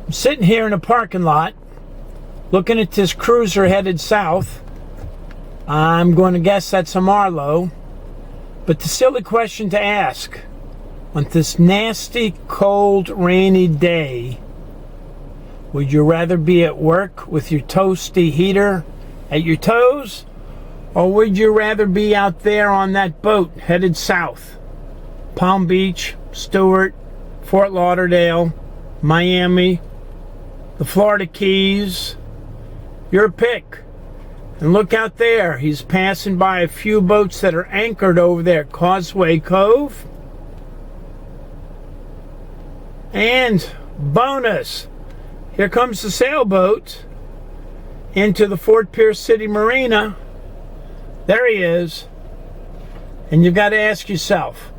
I'm sitting here in a parking lot looking at this cruiser headed south. I'm going to guess that's a Marlowe. But the silly question to ask on this nasty, cold, rainy day, would you rather be at work with your toasty heater at your toes, or would you rather be out there on that boat headed south? Palm Beach, Stewart, Fort Lauderdale, Miami, the Florida Keys. Your pick. And look out there, he's passing by a few boats that are anchored over there at Causeway Cove. And bonus, here comes the sailboat into the Fort Pierce City Marina. There he is. And you've got to ask yourself,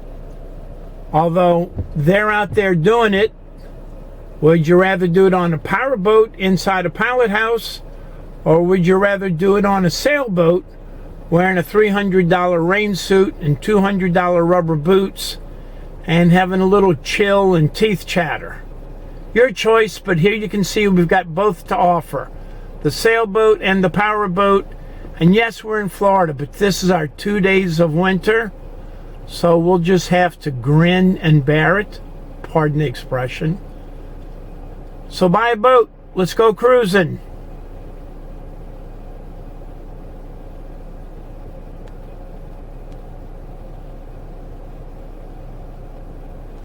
although they're out there doing it, would you rather do it on a powerboat inside a pilot house, or would you rather do it on a sailboat wearing a $300 rain suit and $200 rubber boots and having a little chill and teeth chatter? Your choice, but here you can see we've got both to offer, the sailboat and the powerboat. And yes, we're in Florida, but this is our 2 days of winter, so we'll just have to grin and bear it, pardon the expression. So buy a boat, let's go cruising.